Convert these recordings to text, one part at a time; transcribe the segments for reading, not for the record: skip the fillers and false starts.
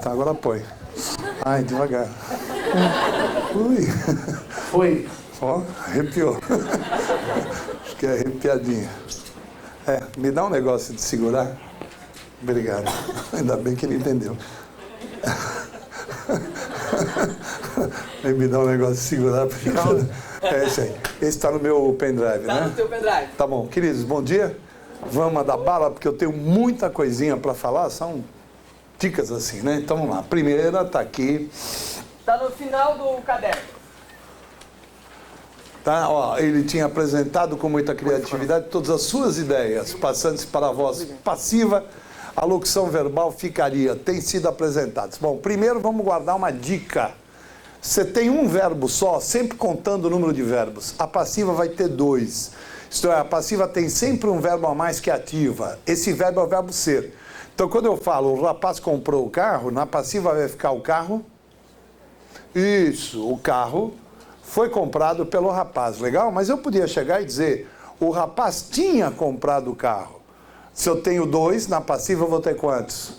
então agora põe. Ai, devagar. Ui. Foi. Ó, arrepiou. Acho que é arrepiadinha. Me dá um negócio de segurar. Obrigado. Ainda bem que ele entendeu. Me dá um negócio de segurar. É isso aí. Esse está no meu pendrive, né? Tá no teu pendrive. Tá bom. Queridos, bom dia. Vamos mandar bala, porque eu tenho muita coisinha para falar. São dicas assim, né? Então vamos lá. A primeira está aqui. Tá no final do caderno. Tá, ó, ele tinha apresentado com muita criatividade todas as suas ideias, passando-se para a voz passiva, a locução verbal ficaria, tem sido apresentados. Bom, primeiro vamos guardar uma dica. Você tem um verbo só, sempre contando o número de verbos. A passiva vai ter 2. Isto é, a passiva tem sempre um verbo a mais que ativa. Esse verbo é o verbo ser. Então, quando eu falo, o rapaz comprou o carro, na passiva vai ficar o carro. Isso, o carro foi comprado pelo rapaz, legal? Mas eu podia chegar e dizer, o rapaz tinha comprado o carro. Se eu tenho 2, na passiva eu vou ter quantos?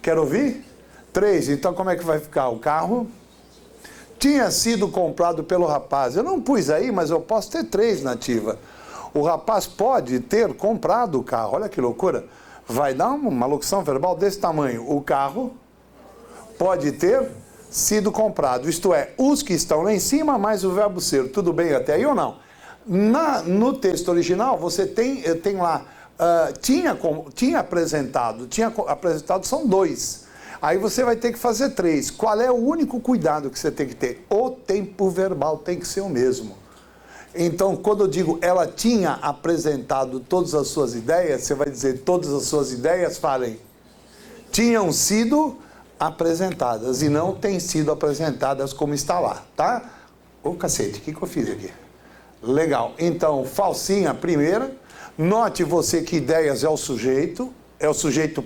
Quer ouvir? 3, então como é que vai ficar? O carro tinha sido comprado pelo rapaz. Eu não pus aí, mas eu posso ter 3 na ativa. O rapaz pode ter comprado o carro, olha que loucura. Vai dar uma locução verbal desse tamanho. O carro pode ter sido comprado, isto é, os que estão lá em cima, mais o verbo ser. Tudo bem até aí ou não? No texto original, você tem lá, tinha apresentado são 2. Aí você vai ter que fazer 3. Qual é o único cuidado que você tem que ter? O tempo verbal tem que ser o mesmo. Então, quando eu digo ela tinha apresentado todas as suas ideias, você vai dizer todas as suas ideias, falem, tinham sido apresentadas e não têm sido apresentadas como está lá, tá? Ô cacete, o que eu fiz aqui? Legal, então, falsinha a primeira. Note você que ideias é o sujeito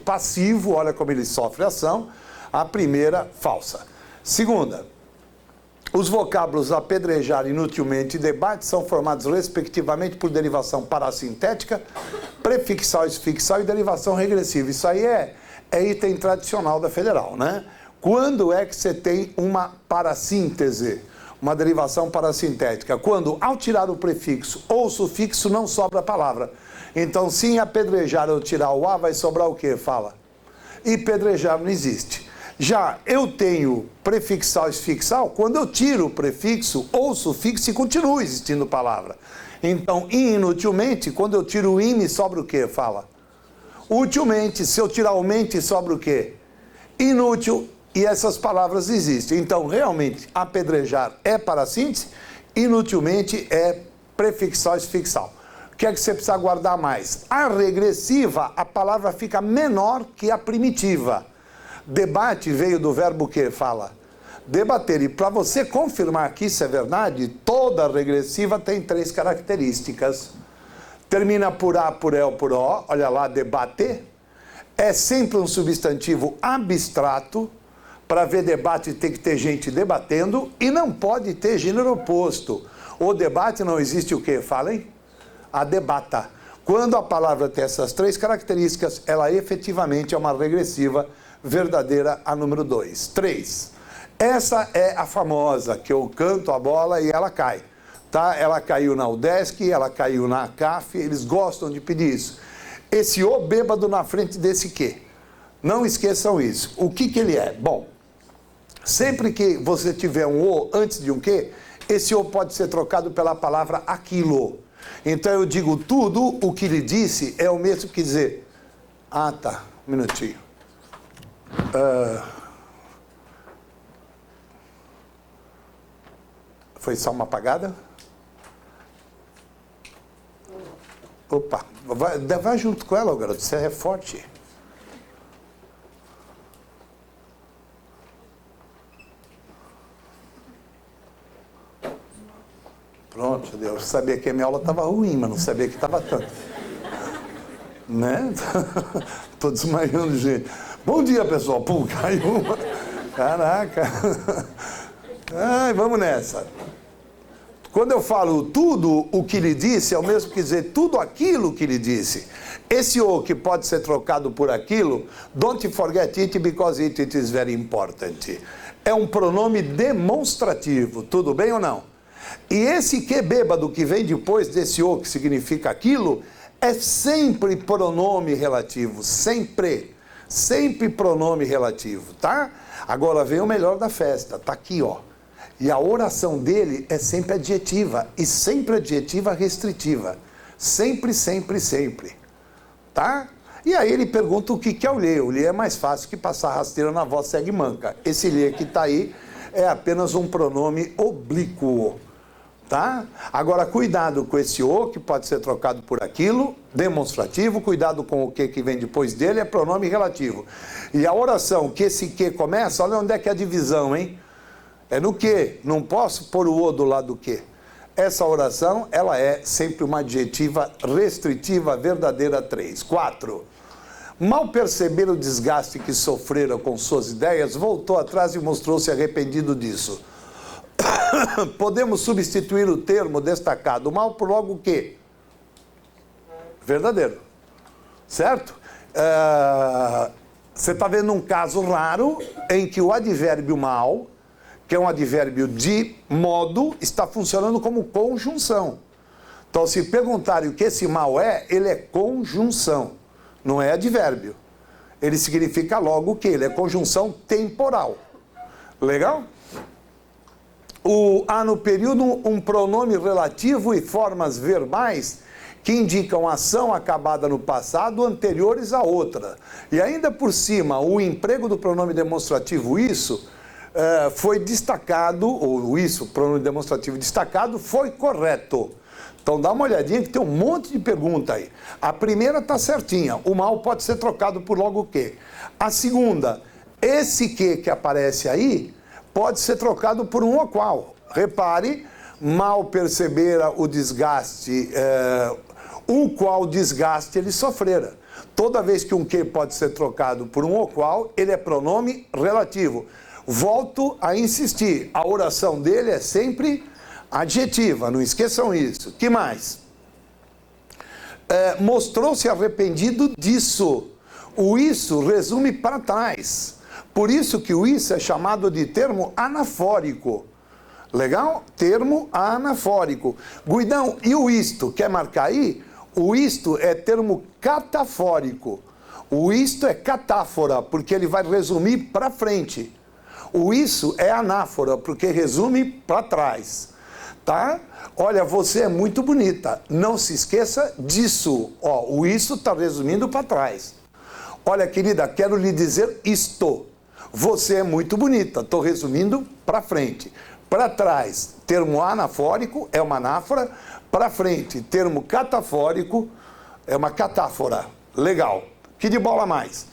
passivo, olha como ele sofre ação. A primeira, falsa. Segunda, os vocábulos apedrejar, inutilmente e debate são formados respectivamente por derivação parassintética, prefixal e sufixal e derivação regressiva. Isso aí é item tradicional da Federal, né? Quando é que você tem uma parassíntese, uma derivação parassintética? Quando, ao tirar o prefixo ou o sufixo, não sobra a palavra. Então, se em apedrejar eu tirar o A, vai sobrar o quê? Fala. E pedrejar não existe. Já eu tenho prefixal e sufixal, quando eu tiro o prefixo ou o sufixo, continua existindo palavra. Então, inutilmente, quando eu tiro o in, sobra o quê? Fala. Utilmente, se eu tirar o mente, sobra o quê? Inútil, e essas palavras existem. Então, realmente, apedrejar é parassíntese, inutilmente é prefixal e sufixal. O que é que você precisa guardar mais? A regressiva, a palavra fica menor que a primitiva. Debate veio do verbo que fala? Debater. E para você confirmar que isso é verdade, toda regressiva tem 3 características. Termina por A, por E ou por O, olha lá, debate. É sempre um substantivo abstrato. Para ver debate tem que ter gente debatendo e não pode ter gênero oposto. O debate não existe o quê? Falem? A debata. Quando a palavra tem essas 3 características, ela efetivamente é uma regressiva verdadeira, a número 2. 3. Essa é a famosa, que eu canto a bola e ela cai. Tá? Ela caiu na UDESC, ela caiu na CAF, eles gostam de pedir isso. Esse O bêbado na frente desse quê? Não esqueçam isso. O que ele é? Bom, sempre que você tiver um O antes de um quê, esse O pode ser trocado pela palavra aquilo. Então eu digo tudo o que ele disse é o mesmo que dizer, ah tá, um minutinho. Foi só uma apagada? Opa, vai junto com ela, garoto, você é forte. Pronto, Deus, sabia que a minha aula estava ruim, mas não sabia que estava tanto. Né? Tô desmaiando, gente. Bom dia, pessoal. Pum, caiu uma. Caraca. Ai, vamos nessa. Quando eu falo tudo o que lhe disse, é o mesmo que dizer tudo aquilo que lhe disse. Esse o que pode ser trocado por aquilo, don't forget it because it is very important. É um pronome demonstrativo, tudo bem ou não? E esse que bêbado que vem depois desse o que significa aquilo, é sempre pronome relativo, sempre pronome relativo, tá? Agora vem o melhor da festa, tá aqui, ó. E a oração dele é sempre adjetiva, e sempre adjetiva restritiva. Sempre, tá? E aí ele pergunta o que é o lhe. O lhe é mais fácil que passar rasteira na voz segue manca. Esse lhe que está aí é apenas um pronome oblíquo, tá? Agora, cuidado com esse o, que pode ser trocado por aquilo, demonstrativo. Cuidado com o que vem depois dele, é pronome relativo. E a oração que esse que começa, olha onde é que é a divisão, hein? É no que. Não posso pôr o o do lado do que. Essa oração, ela é sempre uma adjetiva restritiva verdadeira 3. 4. Mal perceber o desgaste que sofrera com suas ideias, voltou atrás e mostrou-se arrependido disso. Podemos substituir o termo destacado mal por logo o quê? Verdadeiro. Certo? Você está vendo um caso raro em que o advérbio mal, que é um advérbio de modo, está funcionando como conjunção. Então, se perguntarem o que esse mal é, ele é conjunção, não é advérbio. Ele significa logo o quê? Ele é conjunção temporal. Legal? Há no período um pronome relativo e formas verbais que indicam ação acabada no passado anteriores a outra. E ainda por cima, o emprego do pronome demonstrativo isso foi destacado, ou isso, pronome demonstrativo destacado, foi correto. Então dá uma olhadinha que tem um monte de pergunta aí. A primeira está certinha, o mal pode ser trocado por logo o quê? A segunda, esse que aparece aí, pode ser trocado por um ou qual. Repare, mal percebera o desgaste, o qual desgaste ele sofrera. Toda vez que um que pode ser trocado por um ou qual, ele é pronome relativo. Volto a insistir, a oração dele é sempre adjetiva, não esqueçam isso. Que mais? Mostrou-se arrependido disso. O isso resume para trás. Por isso que o isso é chamado de termo anafórico. Legal? Termo anafórico. Guidão, e o isto? Quer marcar aí? O isto é termo catafórico. O isto é catáfora, porque ele vai resumir para frente. O isso é anáfora, porque resume para trás, tá? Olha, você é muito bonita, não se esqueça disso. Ó, o isso está resumindo para trás. Olha, querida, quero lhe dizer isto. Você é muito bonita, estou resumindo para frente. Para trás, termo anafórico, é uma anáfora. Para frente, termo catafórico, é uma catáfora. Legal. Que de bola mais?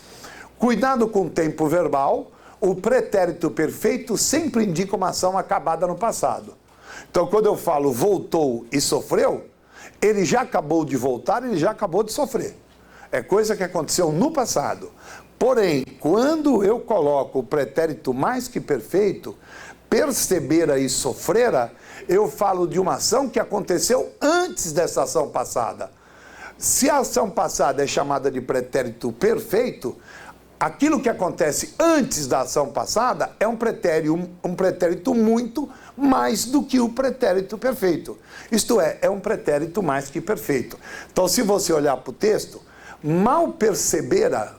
Cuidado com o tempo verbal. O pretérito perfeito sempre indica uma ação acabada no passado. Então, quando eu falo voltou e sofreu, ele já acabou de voltar, ele já acabou de sofrer. É coisa que aconteceu no passado. Porém, quando eu coloco o pretérito mais que perfeito, percebera e sofrera, eu falo de uma ação que aconteceu antes dessa ação passada. Se a ação passada é chamada de pretérito perfeito, aquilo que acontece antes da ação passada é um pretérito muito mais do que o pretérito perfeito. Isto é um pretérito mais que perfeito. Então, se você olhar para o texto, mal percebera,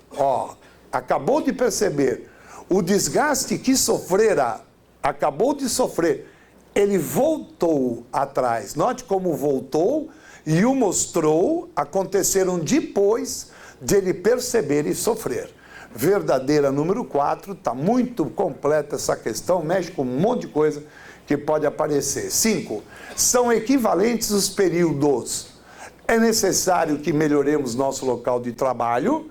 acabou de perceber, o desgaste que sofrera, acabou de sofrer, ele voltou atrás. Note como voltou e o mostrou, aconteceram depois de ele perceber e sofrer. Verdadeira número 4, está muito completa essa questão, mexe com um monte de coisa que pode aparecer. 5. São equivalentes os períodos. É necessário que melhoremos nosso local de trabalho,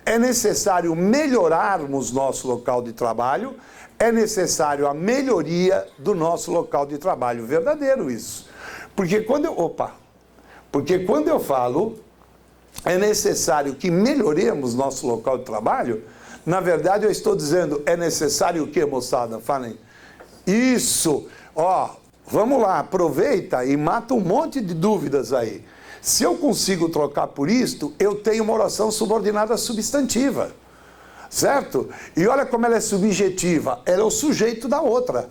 é necessário melhorarmos nosso local de trabalho, é necessário a melhoria do nosso local de trabalho. Verdadeiro isso. Porque quando eu falo é necessário que melhoremos nosso local de trabalho, na verdade eu estou dizendo, é necessário o que, moçada? Falem. Isso, Vamos lá, aproveita e mata um monte de dúvidas aí. Se eu consigo trocar por isto, eu tenho uma oração subordinada substantiva. Certo? E olha como ela é subjetiva. Ela é o sujeito da outra.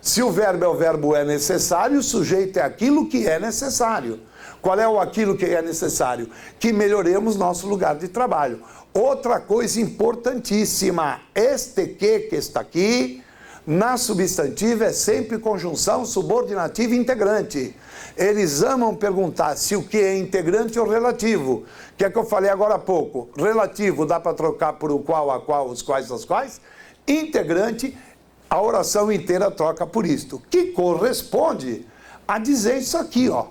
Se o verbo é o verbo é necessário, o sujeito é aquilo que é necessário. Qual é o aquilo que é necessário? Que melhoremos nosso lugar de trabalho. Outra coisa importantíssima, este que está aqui, na substantiva é sempre conjunção subordinativa integrante. Eles amam perguntar se o que é integrante ou relativo. Que é que eu falei agora há pouco. Relativo dá para trocar por o qual, a qual, os quais, as quais. Integrante, a oração inteira troca por isto. Que corresponde a dizer isso aqui, ó.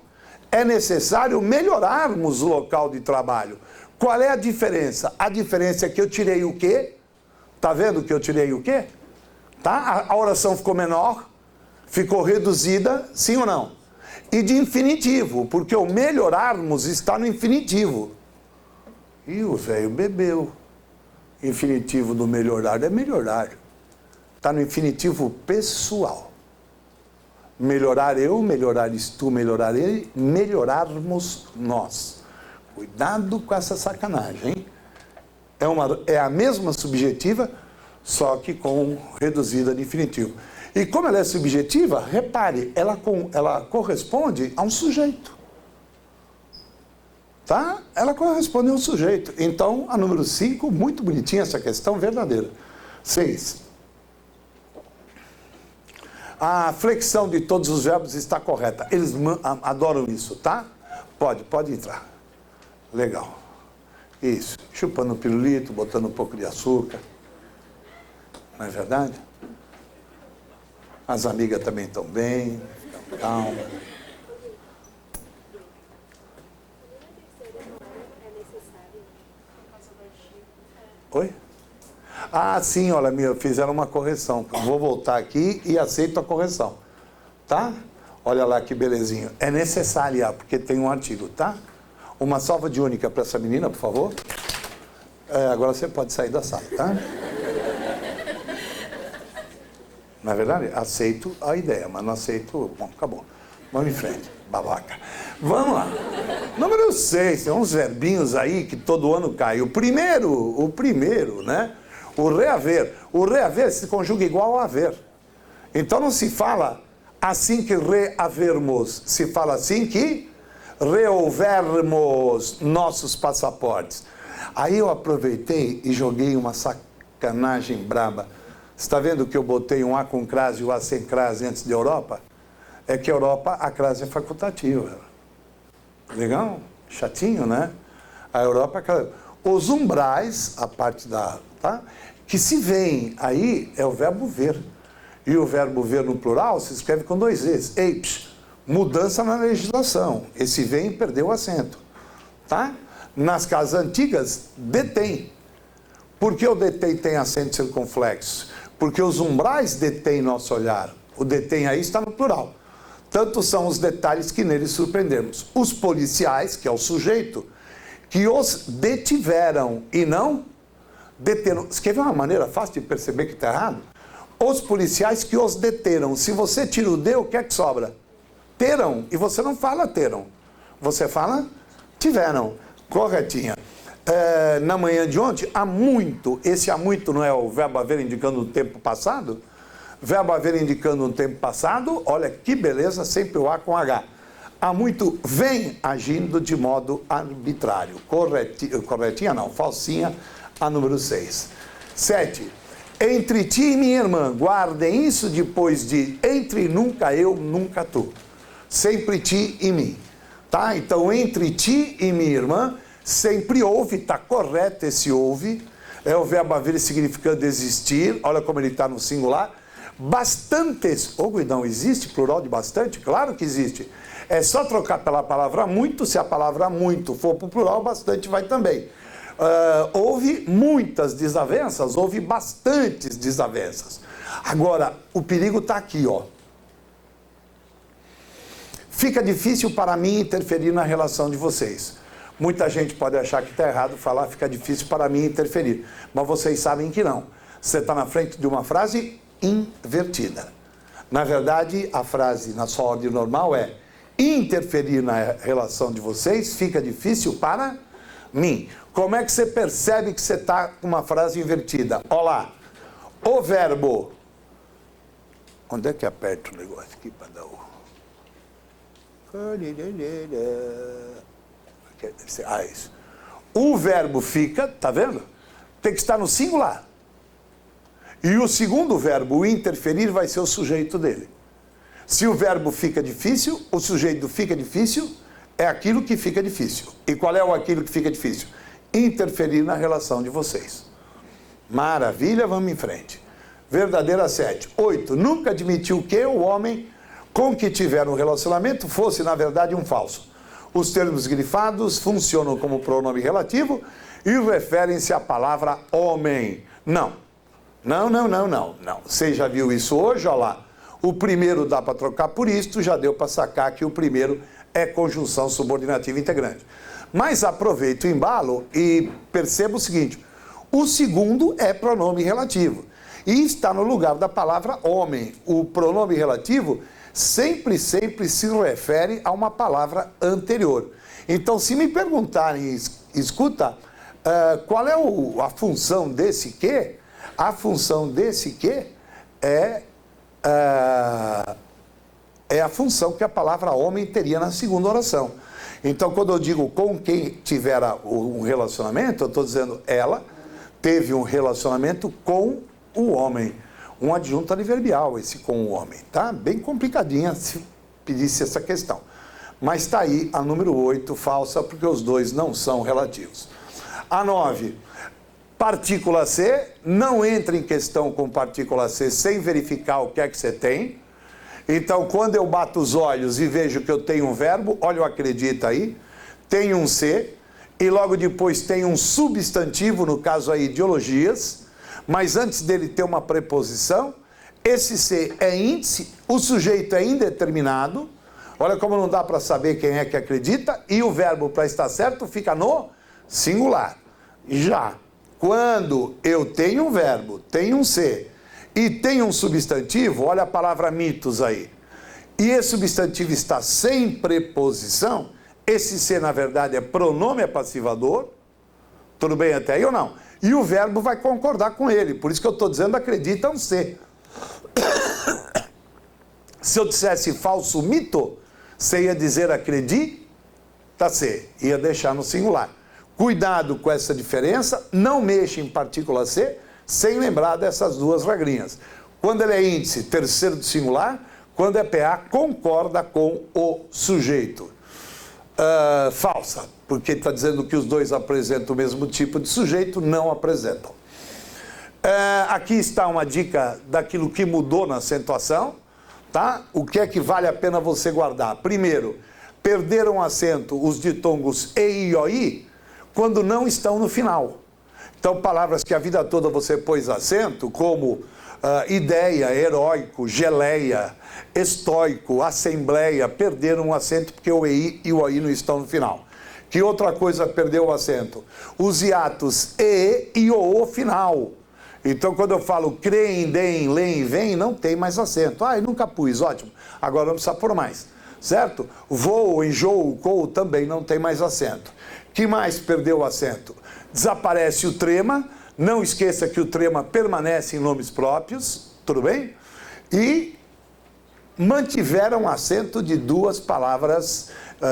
É necessário melhorarmos o local de trabalho. Qual é a diferença? A diferença é que eu tirei o quê? Tá vendo que eu tirei o quê? Tá? A oração ficou menor, ficou reduzida, sim ou não? E de infinitivo, porque o melhorarmos está no infinitivo. E o velho bebeu. Infinitivo do melhorar é melhorar. Está no infinitivo pessoal. Melhorar eu, melhorares tu, melhorar ele, melhorarmos nós. Cuidado com essa sacanagem, hein? É a mesma subjetiva, só que com reduzida de infinitivo. E como ela é subjetiva, repare, ela corresponde a um sujeito. Tá? Ela corresponde a um sujeito. Então, a número 5, muito bonitinha essa questão, verdadeira. 6. A flexão de todos os verbos está correta. Eles adoram isso, tá? Pode entrar. Legal. Isso. Chupando um pirulito, botando um pouco de açúcar. Não é verdade? As amigas também estão bem. Calma. Oi? Ah, sim, olha, fizeram uma correção. Vou voltar aqui e aceito a correção. Tá? Olha lá que belezinha. É necessária, porque tem um artigo, tá? Uma salva de única para essa menina, por favor. Agora você pode sair da sala, tá? Na verdade, aceito a ideia, mas não aceito... Bom, acabou. Vamos em frente, babaca. Vamos lá. Número 6, tem uns verbinhos aí que todo ano caem. O primeiro, né? O reaver. O reaver se conjuga igual ao haver. Então não se fala assim que reavermos. Se fala assim que reouvermos nossos passaportes. Aí eu aproveitei e joguei uma sacanagem braba. Você está vendo que eu botei um A com crase e o A sem crase antes de Europa? É que Europa, a crase é facultativa. Legal? Chatinho, né? A Europa... Os umbrais, a parte da... Tá? Que se vem aí é o verbo ver. E o verbo ver no plural se escreve com 2 E's. Eips. Mudança na legislação. Esse vem perdeu o acento. Tá? Nas casas antigas, detém. Por que o detém tem acento circunflexo? Porque os umbrais detêm nosso olhar. O detém aí está no plural. Tanto são os detalhes que neles surpreendemos. Os policiais, que é o sujeito, que os detiveram e não deteram. Você quer ver uma maneira fácil de perceber que está errado? Os policiais que os deteram. Se você tira o de, o que é que sobra? Teram. E você não fala teram. Você fala tiveram. Corretinha. Na manhã de ontem, há muito. Esse há muito não é o verbo haver indicando o tempo passado? Verbo haver indicando um tempo passado, olha que beleza, sempre o A com H. Há muito vem agindo de modo arbitrário. Corretinha não, falsinha, a número 6. 7. Entre ti e minha irmã, guardem isso depois de entre nunca eu, nunca tu. Sempre ti e mim. Tá? Então, entre ti e minha irmã, sempre houve, está correto esse houve. É o verbo haver significando existir, olha como ele está no singular. Bastantes, Guidão, existe plural de bastante? Claro que existe. É só trocar pela palavra muito, se a palavra muito for para o plural, bastante vai também. Houve muitas desavenças, houve bastantes desavenças. Agora, o perigo está aqui, ó. Fica difícil para mim interferir na relação de vocês. Muita gente pode achar que está errado falar, fica difícil para mim interferir. Mas vocês sabem que não. Você está na frente de uma frase invertida. Na verdade, a frase na sua ordem normal é: interferir na relação de vocês fica difícil para mim. Como é que você percebe que você está com uma frase invertida? Olha lá, o verbo... Onde é que aperta o negócio aqui para dar o... Ah, isso. O verbo fica, tá vendo? Tem que estar no singular. E o segundo verbo, o interferir, vai ser o sujeito dele. Se o verbo fica difícil, o sujeito do fica difícil é aquilo que fica difícil. E qual é o aquilo que fica difícil? Interferir na relação de vocês. Maravilha, vamos em frente. Verdadeira 7. 8. Nunca admitiu que o homem com que tiver um relacionamento fosse, na verdade, um falso. Os termos grifados funcionam como pronome relativo e referem-se à palavra homem. Não. Não. Você já viu isso hoje? Olha lá. O primeiro dá para trocar por isto, já deu para sacar que o primeiro é conjunção subordinativa integrante. Mas aproveita o embalo e perceba o seguinte: o segundo é pronome relativo e está no lugar da palavra homem. O pronome relativo sempre se refere a uma palavra anterior. Então, se me perguntarem, escuta, qual é a função desse que? A função desse que é a função que a palavra homem teria na segunda oração. Então, quando eu digo com quem tiver um relacionamento, eu estou dizendo ela teve um relacionamento com o homem. Um adjunto adverbial, esse com o homem. Tá? Bem complicadinha se pedisse essa questão. Mas está aí a número 8, falsa, porque os dois não são relativos. A 9, partícula C, não entra em questão com partícula C sem verificar o que é que você tem. Então, quando eu bato os olhos e vejo que eu tenho um verbo, olha o acredita aí, tem um C, e logo depois tem um substantivo, no caso aí, ideologias, mas antes dele ter uma preposição, esse C é índice, o sujeito é indeterminado, olha como não dá para saber quem é que acredita, e o verbo, para estar certo, fica no singular. Já, quando eu tenho um verbo, tenho um C, e tem um substantivo, olha a palavra mitos aí, e esse substantivo está sem preposição, esse C, na verdade, é pronome passivador, tudo bem até aí ou não? E o verbo vai concordar com ele, por isso que eu estou dizendo acredita é um C. Se eu dissesse falso mito, você ia dizer acredita C, ia deixar no singular. Cuidado com essa diferença, não mexa em partícula C, sem lembrar dessas duas regrinhas. Quando ele é índice, terceiro do singular, quando é PA, concorda com o sujeito. Falsa, porque está dizendo que os dois apresentam o mesmo tipo de sujeito, não apresentam. Aqui está uma dica daquilo que mudou na acentuação, tá? O que é que vale a pena você guardar? Primeiro, perderam acento os ditongos E, I, O, I, quando não estão no final. Então, palavras que a vida toda você pôs acento, como ideia, heróico, geleia, estoico, assembleia, perderam o acento porque o EI e o AI não estão no final. Que outra coisa perdeu o acento? Os hiatos E e o final. Então, quando eu falo creem, deem, leem, vem, não tem mais acento. Eu nunca pus, ótimo. Agora não precisa pôr mais, certo? Voo, enjoo, coo, também não tem mais acento. Que mais perdeu o acento? Desaparece o trema, não esqueça que o trema permanece em nomes próprios, tudo bem? E mantiveram acento de duas palavras,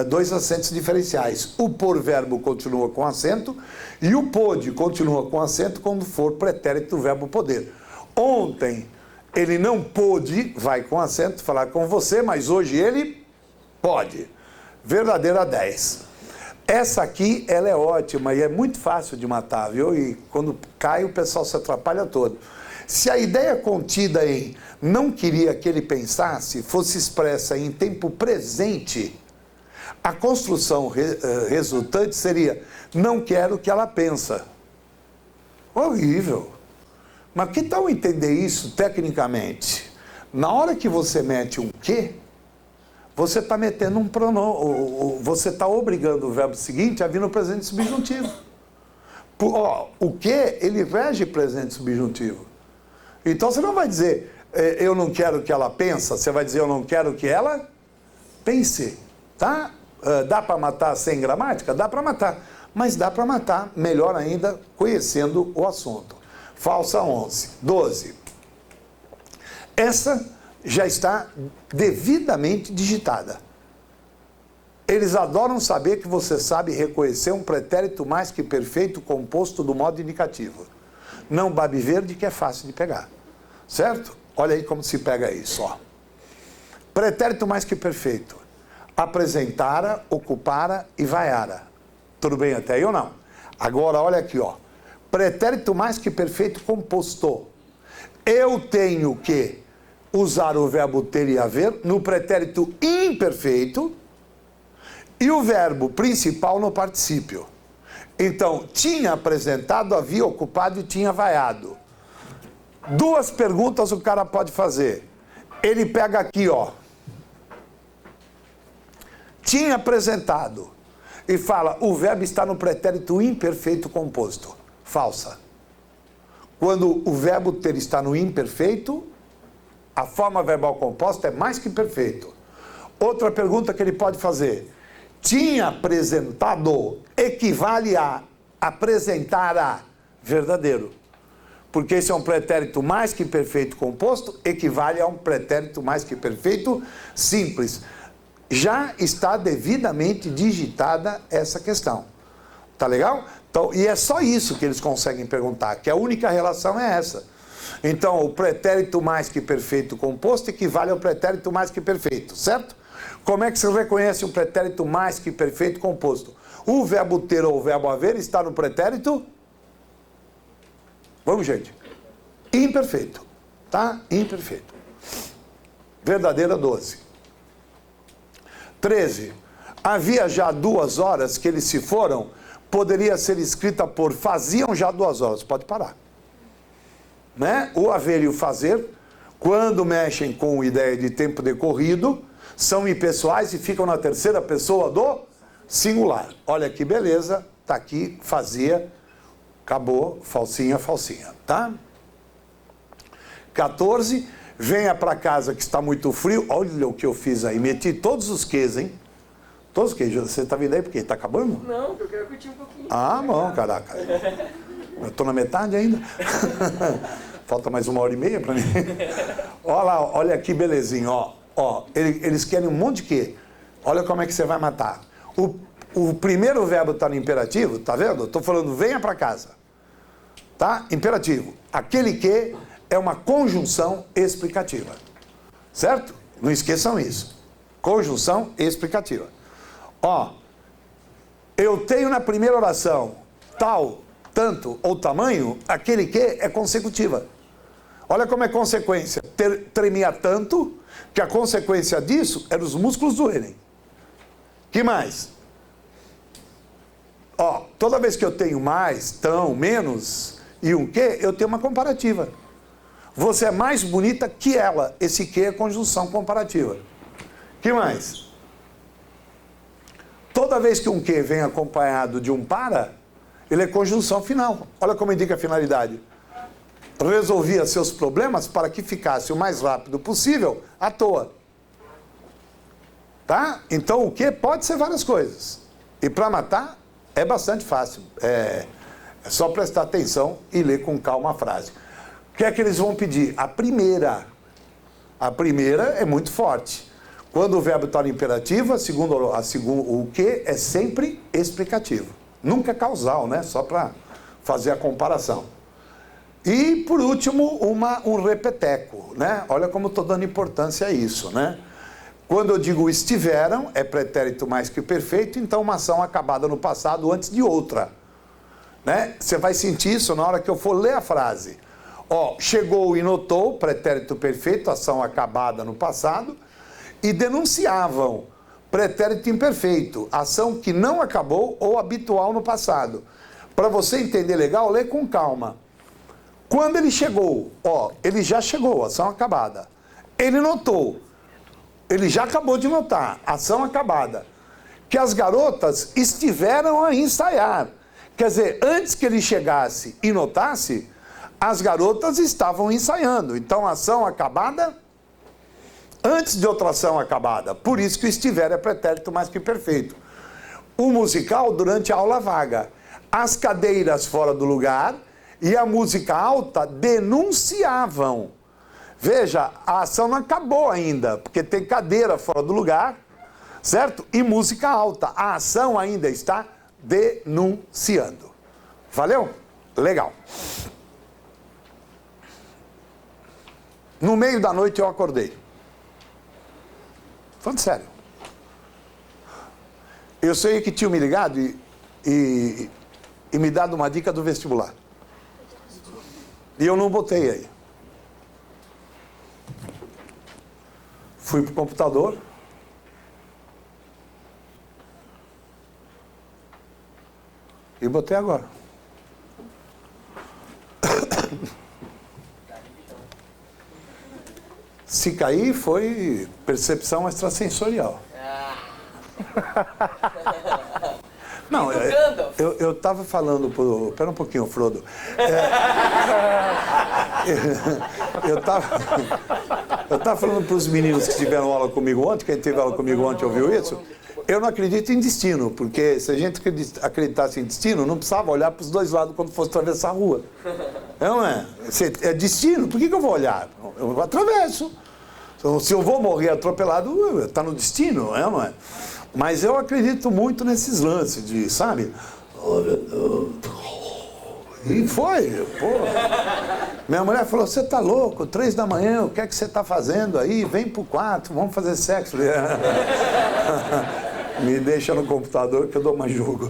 dois acentos diferenciais. O por verbo continua com acento e o pode continua com acento quando for pretérito do verbo poder. Ontem ele não pôde, vai com acento, falar com você, mas hoje ele pode. Verdadeira 10. Essa aqui, ela é ótima e é muito fácil de matar, viu? E quando cai, o pessoal se atrapalha todo. Se a ideia contida em não queria que ele pensasse fosse expressa em tempo presente, a construção resultante seria não quero que ela pensa. Horrível. Mas que tal entender isso tecnicamente? Na hora que você mete um que, você está metendo um pronome, você está obrigando o verbo seguinte a vir no presente subjuntivo. O que, ele rege presente subjuntivo. Então você não vai dizer, eu não quero que ela pense, você vai dizer eu não quero que ela pense, tá? Dá para matar sem gramática? Dá para matar, mas dá para matar, melhor ainda, conhecendo o assunto. Falsa 11. 12. Essa já está devidamente digitada. Eles adoram saber que você sabe reconhecer um pretérito mais que perfeito composto do modo indicativo. Não babe verde, que é fácil de pegar. Certo? Olha aí como se pega isso, ó. Pretérito mais que perfeito. Apresentara, ocupara e vaiara. Tudo bem até aí ou não? Agora, olha aqui, ó. Pretérito mais que perfeito composto. Eu tenho que usar o verbo ter e haver no pretérito imperfeito e o verbo principal no particípio. Então, tinha apresentado, havia ocupado e tinha vaiado. Duas perguntas o cara pode fazer. Ele pega aqui, ó. Tinha apresentado. E fala, o verbo está no pretérito imperfeito composto. Falsa. Quando o verbo ter está no imperfeito, a forma verbal composta é mais que perfeito. Outra pergunta que ele pode fazer. Tinha apresentado equivale a apresentar a verdadeiro. Porque esse é um pretérito mais que perfeito composto, equivale a um pretérito mais que perfeito simples. Já está devidamente digitada essa questão. Tá legal? Então, e é só isso que eles conseguem perguntar, que a única relação é essa. Então, o pretérito mais que perfeito composto equivale ao pretérito mais que perfeito, certo? Como é que se reconhece um pretérito mais que perfeito composto? O verbo ter ou o verbo haver está no pretérito... Vamos, gente. Imperfeito. Tá? Imperfeito. Verdadeira 12. 13. Havia já 2 horas que eles se foram, poderia ser escrita por faziam já 2 horas. Pode parar. Né? O haver e o fazer, quando mexem com ideia de tempo decorrido, são impessoais e ficam na terceira pessoa do singular. Olha que beleza. Tá aqui, fazia... Acabou, falsinha, falsinha, tá? 14, venha para casa que está muito frio. Olha o que eu fiz aí, meti todos os queijos, hein? Todos os queijos. Você está vindo aí porque está acabando? Não, eu quero curtir um pouquinho. Ah, bom, caraca. Eu estou na metade ainda. Falta mais 1h30 para mim. Olha lá, olha que belezinho, ó. Ó, eles querem um monte de quê? Olha como é que você vai matar. O primeiro verbo está no imperativo, tá vendo? Estou falando venha para casa. Tá? Imperativo. Aquele que é uma conjunção explicativa. Certo? Não esqueçam isso. Conjunção explicativa. Ó, eu tenho na primeira oração tal, tanto ou tamanho, aquele que é consecutiva. Olha como é consequência. Tremia tanto que a consequência disso era os músculos doerem. Que mais? Ó, toda vez que eu tenho mais, tão, menos e um que, eu tenho uma comparativa. Você é mais bonita que ela. Esse que é conjunção comparativa. Que mais? Toda vez que um que vem acompanhado de um para, ele é conjunção final. Olha como indica a finalidade. Resolvia seus problemas para que ficasse o mais rápido possível à toa. Tá? Então o que pode ser várias coisas. E para matar é bastante fácil. É só prestar atenção e ler com calma a frase. O que é que eles vão pedir? A primeira. A primeira é muito forte. Quando o verbo está no imperativo, o que é sempre explicativo. Nunca causal, né? Só para fazer a comparação. E, por último, um repeteco, né? Olha como estou dando importância a isso, né? Quando eu digo estiveram, é pretérito mais que perfeito, então uma ação acabada no passado antes de outra. Né? Você vai sentir isso na hora que eu for ler a frase. Ó, chegou e notou, pretérito perfeito, ação acabada no passado, e denunciavam, pretérito imperfeito, ação que não acabou ou habitual no passado. Para você entender legal, lê com calma. Quando ele chegou, ó, ele já chegou, ação acabada. Ele notou, ele já acabou de notar, ação acabada. Que as garotas estiveram a ensaiar. Quer dizer, antes que ele chegasse e notasse, as garotas estavam ensaiando. Então, ação acabada antes de outra ação acabada. Por isso que o estiver é pretérito mais que perfeito. O musical durante a aula vaga. As cadeiras fora do lugar e a música alta denunciavam. Veja, a ação não acabou ainda, porque tem cadeira fora do lugar, certo? E música alta. A ação ainda está denunciando. Valeu? Legal. No meio da noite eu acordei. Falando sério. Eu sei que tinham me ligado e me dado uma dica do vestibular. E eu não botei aí. Fui pro computador. E botei agora. Se cair, foi percepção extrasensorial. Não, eu estava falando pro... Espera um pouquinho, Frodo. Eu estava falando para os meninos que tiveram aula comigo ontem, quem teve aula comigo ontem ouviu isso. Eu não acredito em destino, porque se a gente acreditasse em destino, não precisava olhar para os dois lados quando fosse atravessar a rua. Não é? É destino, por que eu vou olhar? Eu atravesso. Se eu vou morrer atropelado, está no destino, não é? Mas eu acredito muito nesses lances de, sabe? E foi, pô. Minha mulher falou, você tá louco, 3 da manhã, o que é que você está fazendo aí? Vem pro quarto, vamos fazer sexo. Me deixa no computador que eu dou mais jogo.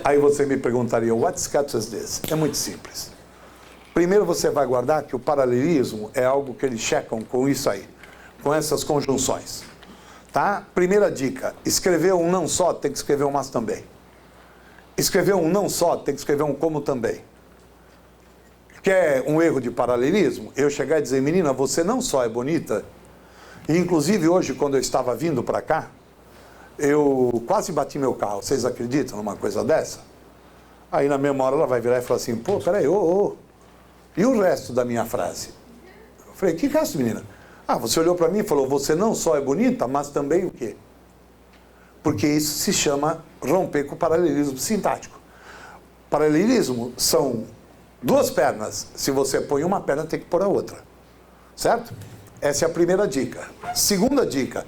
Aí você me perguntaria, what sketch is this? É muito simples. Primeiro você vai guardar que o paralelismo é algo que eles checam com isso aí, com essas conjunções. Tá? Primeira dica, escrever um não só, tem que escrever um mas também. Escrever um não só, tem que escrever um como também. Quer um erro de paralelismo? Eu chegar e dizer, menina, você não só é bonita, e inclusive hoje, quando eu estava vindo para cá, eu quase bati meu carro. Vocês acreditam numa coisa dessa? Aí na mesma hora ela vai virar e falar assim, pô, peraí, e o resto da minha frase? Eu falei, que resto, menina? Ah, você olhou para mim e falou, você não só é bonita, mas também o quê? Porque isso se chama romper com o paralelismo sintático. Paralelismo são 2 pernas. Se você põe uma perna, tem que pôr a outra. Certo? Essa é a primeira dica. Segunda dica,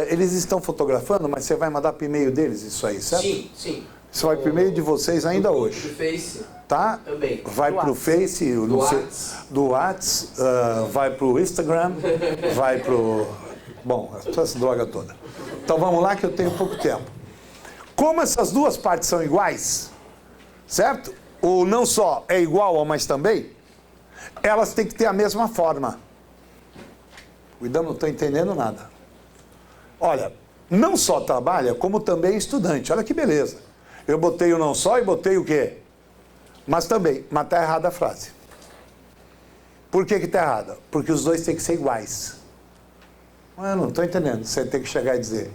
eles estão fotografando, mas você vai mandar para o e-mail deles isso aí, certo? Sim, sim. Isso vai para o e-mail de vocês ainda hoje. Do Face. Tá? Também. Vai para o Face, do Whats, vai para o Instagram, vai para o... Bom, essa droga toda. Então vamos lá que eu tenho pouco tempo. Como essas 2 partes são iguais, certo? O não só é igual ao mas também, elas têm que ter a mesma forma. Cuidado, não estou entendendo nada. Olha, não só trabalha, como também é estudante. Olha que beleza. Eu botei o não só e botei o quê? Mas também. Mas está errada a frase. Por que está errada? Porque os dois têm que ser iguais. Eu não estou entendendo. Você tem que chegar e dizer.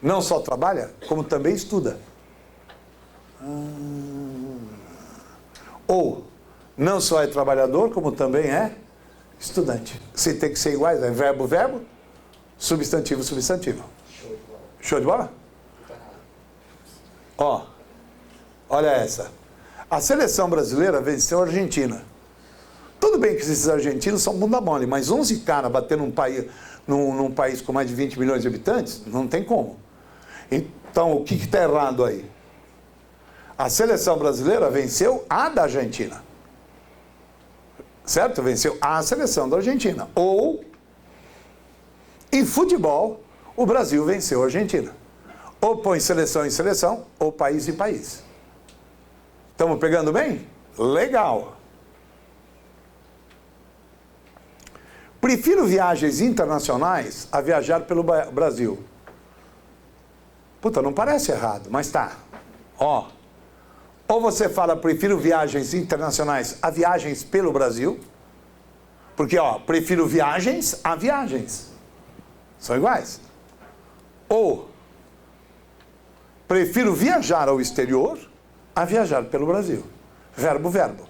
Não só trabalha, como também estuda. Ou, não só é trabalhador, como também é estudante. Você tem que ser iguais, é verbo, verbo, substantivo, substantivo. Show de bola? Ó, olha essa. A seleção brasileira venceu a Argentina. Tudo bem que esses argentinos são bunda mole, mas 11 caras bater num país com mais de 20 milhões de habitantes, não tem como. Então, o que está errado aí? A seleção brasileira venceu a da Argentina. Certo? Venceu a seleção da Argentina. Ou, em futebol, o Brasil venceu a Argentina. Ou põe seleção em seleção, ou país em país. Estamos pegando bem? Legal. Prefiro viagens internacionais a viajar pelo Brasil. Puta, não parece errado, mas tá. Ó. Ou você fala, prefiro viagens internacionais a viagens pelo Brasil. Porque, ó, prefiro viagens a viagens. São iguais. Ou, prefiro viajar ao exterior a viajar pelo Brasil. Verbo, verbo.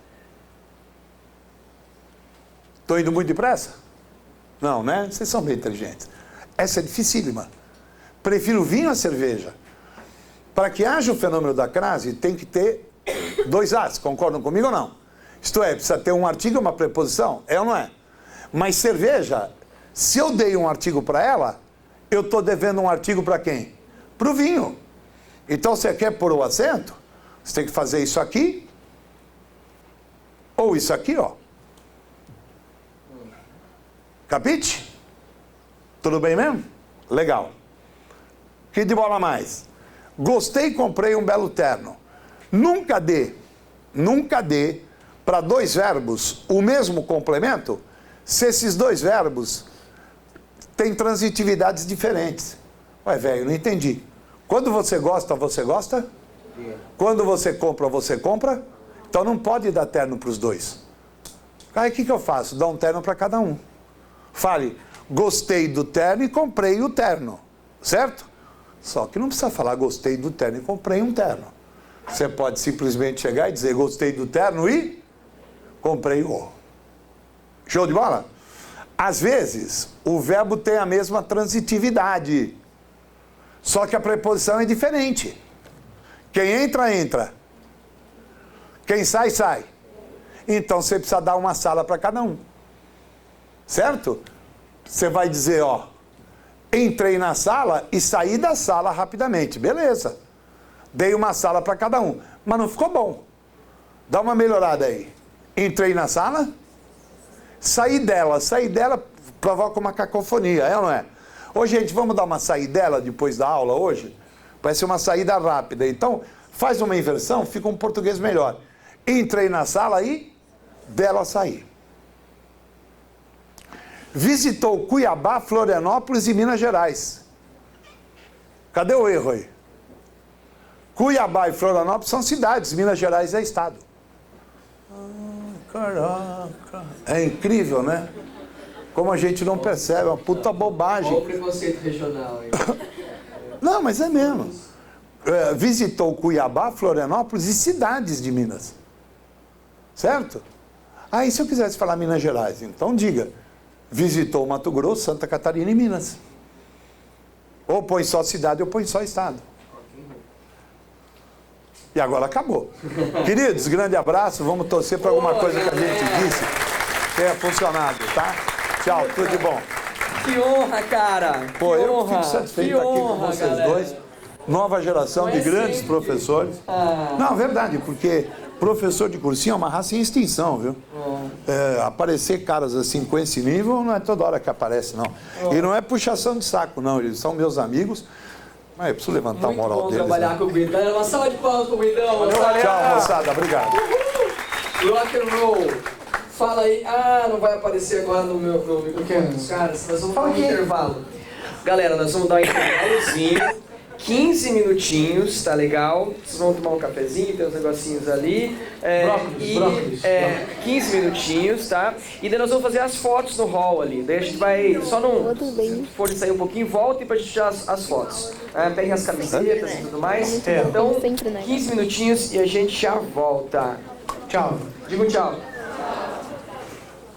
Estou indo muito depressa? Não, né? Vocês são bem inteligentes. Essa é dificílima. Prefiro vinho a cerveja. Para que haja o fenômeno da crase, tem que ter dois As. Concordam comigo ou não? Isto é, precisa ter um artigo e uma preposição. É ou não é? Mas cerveja, se eu dei um artigo para ela, eu estou devendo um artigo para quem? Para o vinho. Então, você quer pôr o acento? Você tem que fazer isso aqui. Ou isso aqui, ó. Capite? Tudo bem mesmo? Legal. Que de bola mais? Gostei e comprei um belo terno. Nunca dê para dois verbos o mesmo complemento se esses dois verbos têm transitividades diferentes. Ué, velho, não entendi. Quando você gosta, você gosta? Quando você compra? Então não pode dar terno para os dois. Aí o que eu faço? Dá um terno para cada um. Fale, gostei do terno e comprei o terno. Certo? Só que não precisa falar gostei do terno e comprei um terno. Você pode simplesmente chegar e dizer gostei do terno e comprei o. Show de bola? Às vezes, o verbo tem a mesma transitividade. Só que a preposição é diferente. Quem entra, entra. Quem sai, sai. Então você precisa dar uma sala para cada um. Certo? Você vai dizer, ó, entrei na sala e saí da sala rapidamente. Beleza. Dei uma sala para cada um. Mas não ficou bom. Dá uma melhorada aí. Entrei na sala, saí dela provoca uma cacofonia, é ou não é? Ô, gente, vamos dar uma saidela depois da aula hoje? Vai ser uma saída rápida. Então, faz uma inversão, fica um português melhor. Entrei na sala e dela saí. Visitou Cuiabá, Florianópolis e Minas Gerais. Cadê o erro aí? Cuiabá e Florianópolis são cidades, Minas Gerais é estado. Caraca. É incrível, né? Como a gente não percebe, é uma puta bobagem. Olha o preconceito regional aí. Não, mas é mesmo. Visitou Cuiabá, Florianópolis e cidades de Minas. Certo? Aí se eu quisesse falar Minas Gerais, então diga, visitou Mato Grosso, Santa Catarina e Minas. Ou põe só cidade ou põe só estado. E agora acabou. Queridos, grande abraço. Vamos torcer para alguma coisa que a gente disse tenha funcionado, tá? Tchau, tudo de bom. Que honra, cara. Pô, que eu honra. fico satisfeito aqui com vocês galera. dois. Nova geração de grandes professores. Não, verdade, porque professor de cursinho é uma raça em extinção, viu? Aparecer caras assim com esse nível não é toda hora que aparece, não. E não é puxação de saco, não. Eles são meus amigos. Mas eu preciso levantar Muito a moral bom deles. trabalhar Né? com o Guidão. Uma salva de palmas com o Guidão, moçada. Tchau, moçada. Obrigado. Rock and roll. Fala aí. Ah, não vai aparecer agora no meu microfone dos caras. Nós vamos dar um intervalo. Galera, nós vamos dar um intervalozinho. 15 minutinhos, tá legal? Vocês vão tomar um cafezinho, tem uns negocinhos ali. Brócolis. 15 minutinhos, tá? E daí nós vamos fazer as fotos no hall ali. Daí a gente vai, só não for sair um pouquinho, volta e pra gente tirar as fotos. Peguem as camisetas e tudo mais. Então, 15 minutinhos e a gente já volta. Tchau. Diga um tchau.